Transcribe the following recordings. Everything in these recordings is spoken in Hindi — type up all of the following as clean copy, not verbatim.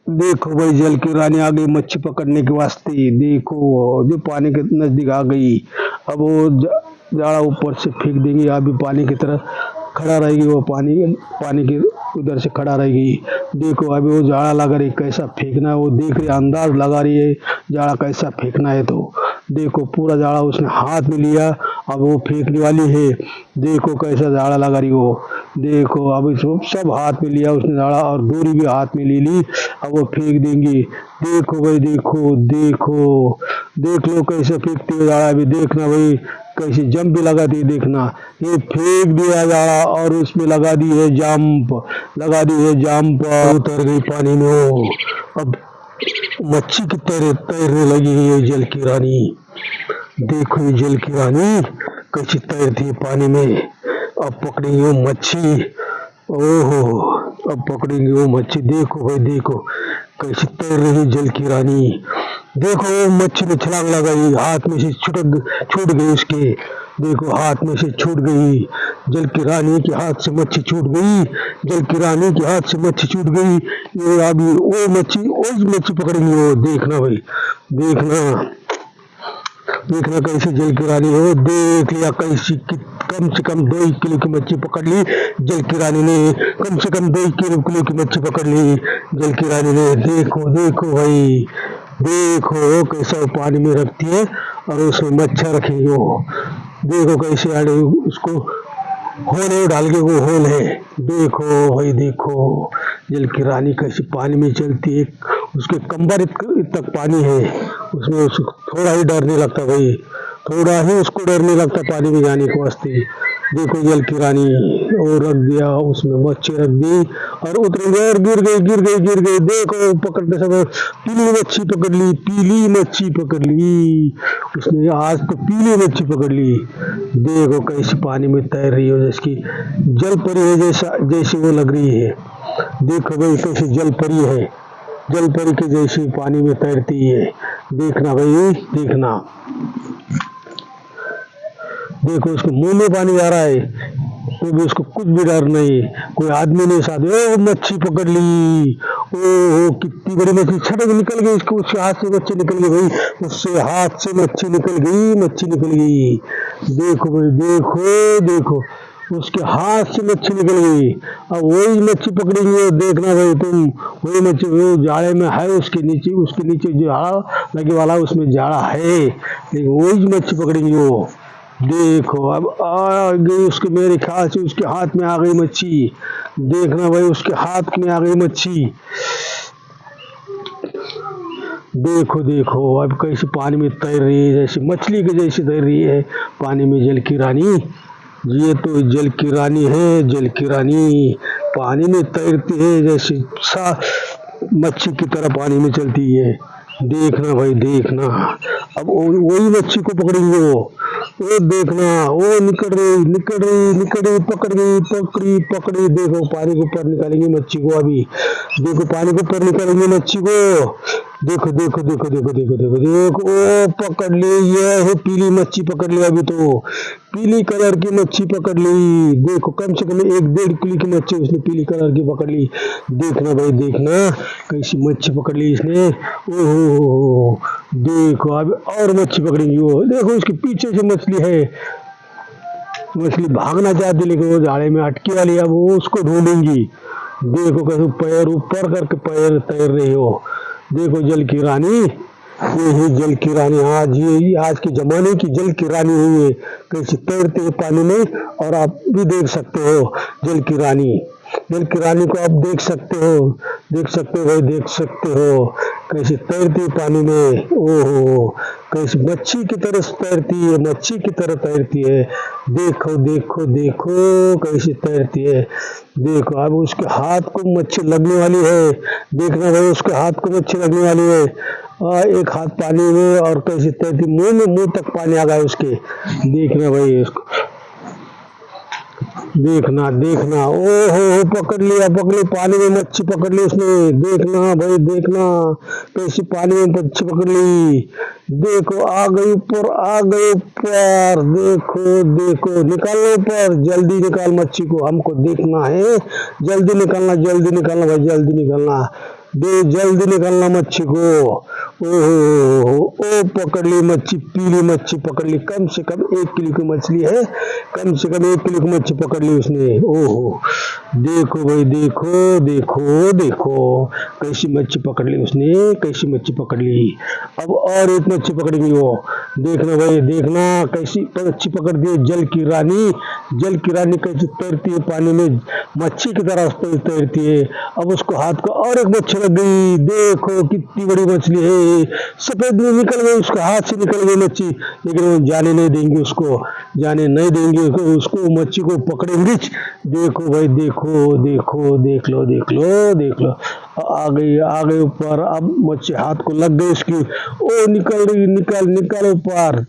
देखो भाई, जल की रानी आ गई मच्छी पकड़ने के वास्ते। देखो जो पानी के नजदीक आ गई। अब वो जाड़ा ऊपर से फेंक देंगी, अभी पानी की तरफ खड़ा रहेगी। वो पानी पानी के उधर से खड़ा रहेगी। देखो अभी वो जाड़ा लगा रही, कैसा फेंकना है वो देख रही, अंदाज लगा रही है जाड़ा कैसा फेंकना है। तो देखो पूरा जाड़ा उसने हाथ में लिया, अब वो फेंकने वाली है। देखो कैसा जाड़ा लगा रही वो। देखो अब इसको सब हाथ में लिया उसने जाड़ा, और डोरी भी हाथ में ले ली। अब वो फेंक देंगी। देखो भाई, देखो देखो, देख लो कैसे फेंकती है जाड़ा। अभी देखना भाई, कैसे जंप भी लगाती है देखना। ये फेंक दिया जाड़ा और उसमें लगा दी है जंप, लगा दी है जंप, उतर गई पानी में वो। अब मच्छी की तरह तैरने लगी है जल की रानी। देखो ये जल की रानी कैसी तैरती है पानी में। अब पकड़ेंगे वो मच्छी। ओहो, अब पकड़ेंगे वो मच्छी। देखो भाई देखो, कैसी तैर रही है जल की रानी। देखो वो मच्छी ने छलांग लगाई, हाथ में से छूट गई उसके। देखो हाथ में से छूट गई, जल की रानी के हाथ से मच्छी छूट गई। जल की रानी के हाथ से मच्छी छूट गई। ये अभी वो मच्छी, उस मच्छी पकड़ेंगे वो। देखना भाई, देखना देखना कैसे जल की रानी हो। देख लिया कैसी कम से कम 2 किलो की मच्छी पकड़ ली जल की रानी ने। कम से कम 2 किलो की मच्छी पकड़ ली जल की रानी ने। देखो देखो भाई, देखो कैसा वो पानी में रखती है और उसमें मच्छर रखेगी वो। देखो कैसे आड़े उसको होल है डाल के, वो होल है। देखो भाई देखो, जल की रानी कैसे पानी में चलती है। उसके कंबर तक पानी है उसमें। उसको थोड़ा ही डर नहीं लगता भाई, थोड़ा ही उसको डर नहीं लगता पानी में जाने के वास्ते। देखो जल की रानी, वो रख दिया उसमें मच्छी रख दी और उतर गई और गिर गई गिर गई गिर गई। देखो पकड़ते समय पीली मच्छी पकड़ ली, पीली मच्छी पकड़ ली उसने। आज तो पीली मच्छी पकड़ ली। देखो कैसी पानी में तैर रही हो, जैसे जल परी है, जैसा जैसे वो लग रही है। देखो भाई कैसे जल परी है, जल परी के जैसी पानी में तैरती है। देखना भाई देखना। देखो उसके मुंह में पानी आ रहा है तो भी उसको कुछ भी डर नहीं। कोई आदमी नहीं साथ। ओ मच्छी पकड़ ली, ओ कितनी बड़ी मच्छी, छटक निकल गई उसको, उसके हाथ से मच्छी निकल गई भाई। उससे हाथ से मच्छी निकल गई, मच्छी निकल गई। देखो भाई देखो देखो, उसके हाथ से मच्छी निकल गई। अब वही मच्छी पकड़ेंगे। देखना भाई तुम, वही मच्छी वो जाड़े में है, उसके नीचे जो जाड़ा लगे वाला उसमें जाड़ा है, लेकिन वही मच्छी पकड़ेंगे वो। देखो अब आ गई उसके, मेरे ख्याल से उसके हाथ में आ गई मच्छी। देखना भाई उसके हाथ में आ गई मच्छी। देखो देखो अब कैसे पानी में तैर रही है, जैसे मछली के जैसे तैर रही है पानी में जल की रानी। ये तो जल की रानी है, जल की रानी पानी में तैरती है, जैसे मच्छी की तरह पानी में चलती है। देखना भाई देखना। अब वही मच्छी को पकड़ेंगे वो देखना, वो निकल रही निकल रही निकल रही, पकड़ गई पकड़ी पकड़ी। देखो पानी के ऊपर निकालेंगे मच्छी को अभी। देखो पानी के ऊपर निकालेंगे मच्छी को। देखो देखो देखो देखो देखो देखो देखो, ओ पकड़ ली। ये है पीली मच्छी पकड़ ली अभी तो, पीली कलर की मच्छी पकड़ ली। देखो कम से कम 1-1.5 किलो की मच्छी उसने पीली कलर की पकड़ ली। देखना भाई देखना, कैसी मच्छी पकड़ ली इसने। ओहो, देखो अब और मच्छी पकड़ेंगी वो। देखो उसके पीछे से मछली है, मछली भागना चाहती लेकिन वो जाड़े में अटकी वाली है। अब वो उसको ढूंढेंगी। देखो कैसे पैर ऊपर करके पैर तैर रही हो। देखो जल की रानी, ये है जल की रानी। आज के जमाने की जल की रानी हुई है, कैसे तैरते है पानी में। और आप भी देख सकते हो जल की रानी, जल की रानी को आप देख सकते हो, देख सकते हो भाई देख सकते हो कैसे तैरती है पानी में। ओहो, कैसे मच्छी की तरह तैरती है, मच्छी की तरह तैरती है। देखो देखो देखो कैसे तैरती है। देखो अब उसके हाथ को मच्छी लगने वाली है। देखना भाई उसके हाथ को मच्छी लगने वाली है। एक हाथ पानी में और कैसे तैरती, मुंह तक पानी आ गया उसके। देखना भाई उसको, देखना देखना। ओहो पकड़ लिया, पकड़ ली पानी में मच्छी पकड़ ली उसने। देखना भाई देखना, कैसी पानी में मच्छी पकड़ ली। देखो आ गई ऊपर, आ गई ऊपर। देखो देखो, निकालो ऊपर, जल्दी निकाल मच्छी को, हमको देखना है। जल्दी निकालना भाई, जल्दी निकालना। दे जल्दी निकालना मच्छी को। ओहो ओ पकड़ ली मच्छी, पीली मच्छी पकड़ ली, कम से कम 1 किलो की मछली है, कम से कम 1 किलो की मच्छी पकड़ ली उसने। ओहो देखो भाई, देखो देखो देखो कैसी मच्छी पकड़ ली उसने, कैसी मच्छी पकड़ ली। अब और एक मच्छी पकड़ेगी वो, देखना भाई देखना कैसी मच्छी पकड़ती है। जल की रानी, जल की रानी कैसे तैरती है पानी में, मच्छी की तरह तैरती है। अब उसको हाथ को और एक मच्छी लग गई, देखो कितनी बड़ी मछली है, सफेद में निकल गई, उसके हाथ से निकल गई मच्छी, लेकिन वो जाने नहीं देंगे उसको, जाने नहीं देंगे उसको, मच्छी को पकड़ेंगे। देखो भाई देखो देखो, देख लो देख लो देख लो, आ गई ऊपर। अब मच्छी हाथ को लग गई उसकी, ओ निकल रही, निकल ऊपर,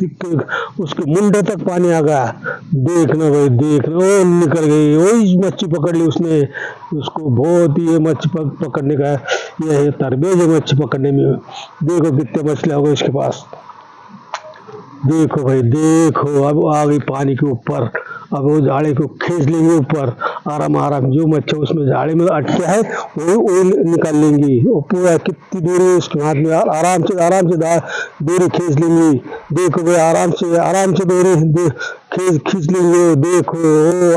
उसके मुंडे तक पानी आ गया। देखना भाई देखना, ओ निकल गई, वही मच्छी पकड़ ली उसने। उसको बहुत ही ये मच्छी पकड़ने का यह है तरबेज है मच्छी पकड़ने में। देखो कितने मछली हो गए उसके पास, देखो भाई देखो। अब आ गई पानी के ऊपर, अब वो जाले को खींच लेंगे ऊपर, आराम आराम, जो मच्छी उसमें जाले में अटके है वही निकाल लेंगी। वो पूरा कितनी दूरी है उसके हाथ में, आराम से दूरी खींच लेंगी। देखो भाई आराम से दूरी खींच लेंगे। देखो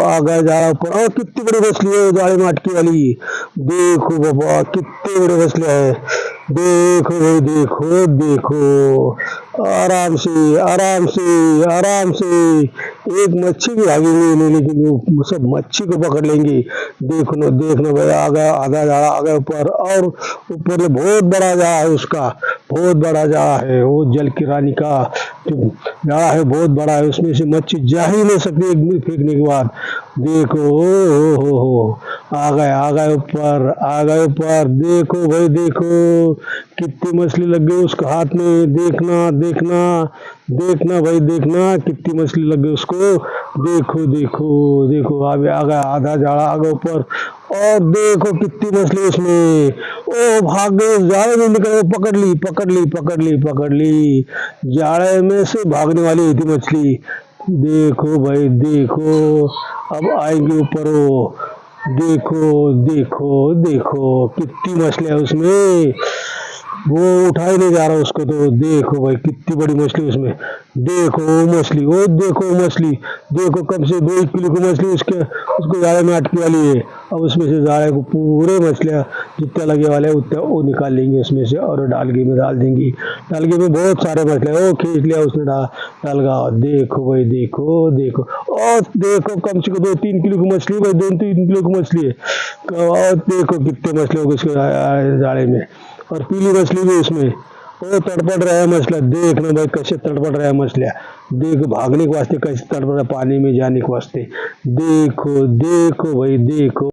आ गए जाड़ा ऊपर, और कितनी बड़ी मछली है जाले में अटकी वाली। देखो बाबा कितनी बड़ी मछली है, देखो भाई देखो देखो, आराम से एक मच्छी भी भागेंगी, लेकिन सब मच्छी को पकड़ लेंगी। देखना भाई आ गया आधा जाड़ा आ गया ऊपर, और ऊपर में बहुत बड़ा जाड़ा है उसका, बहुत बड़ा जाड़ा है वो जल की रानी का जो जाड़ा है, बहुत बड़ा है, उसमें से मच्छी जा ही नहीं सकती एक फेंकने के बाद। देखो हो आ गए ऊपर, देखो भाई देखो कितनी मछली लग गई उसके हाथ में। देखना भाई देखना कितनी मछली लग गई उसको। देखो अभी आ गया आधा जाड़ा आ गया ऊपर, और देखो कितनी मछली उसमें, ओ भाग गई जाड़े में निकल गई, पकड़ ली, जाड़े में से भागने वाली थी मछली। देखो भाई देखो, अब आएंगे ऊपर वो, देखो कितनी मछली है उसमें, वो उठा ही नहीं जा रहा उसको। तो देखो भाई कितनी बड़ी मछली उसमें, देखो मछली, देखो कम से 2 किलो की मछली उसको जाले में अटकी वाली है। अब उसमें से जाले को पूरे मछलियाँ जितना लगे वाले उतना वो निकाल लेंगे उसमें से, और डालगी में डाल देंगी। डालगी में बहुत सारे मछलियाँ वो खींच लिया उसने डालगा। देखो भाई देखो, और देखो कम से कम 2-3 किलो की मछली भाई, 2-3 किलो की मछली है। और देखो कितने मछली हो गए उसके जाले में, और पीली मछली भी उसमें, वो तड़पड़ रहा है मछलियाँ। देखना भाई कैसे तड़पड़ रहा है मछलियाँ, देखो भागने के वास्ते कैसे तड़पड़ रहा है पानी में जाने के वास्ते। देखो भाई देखो।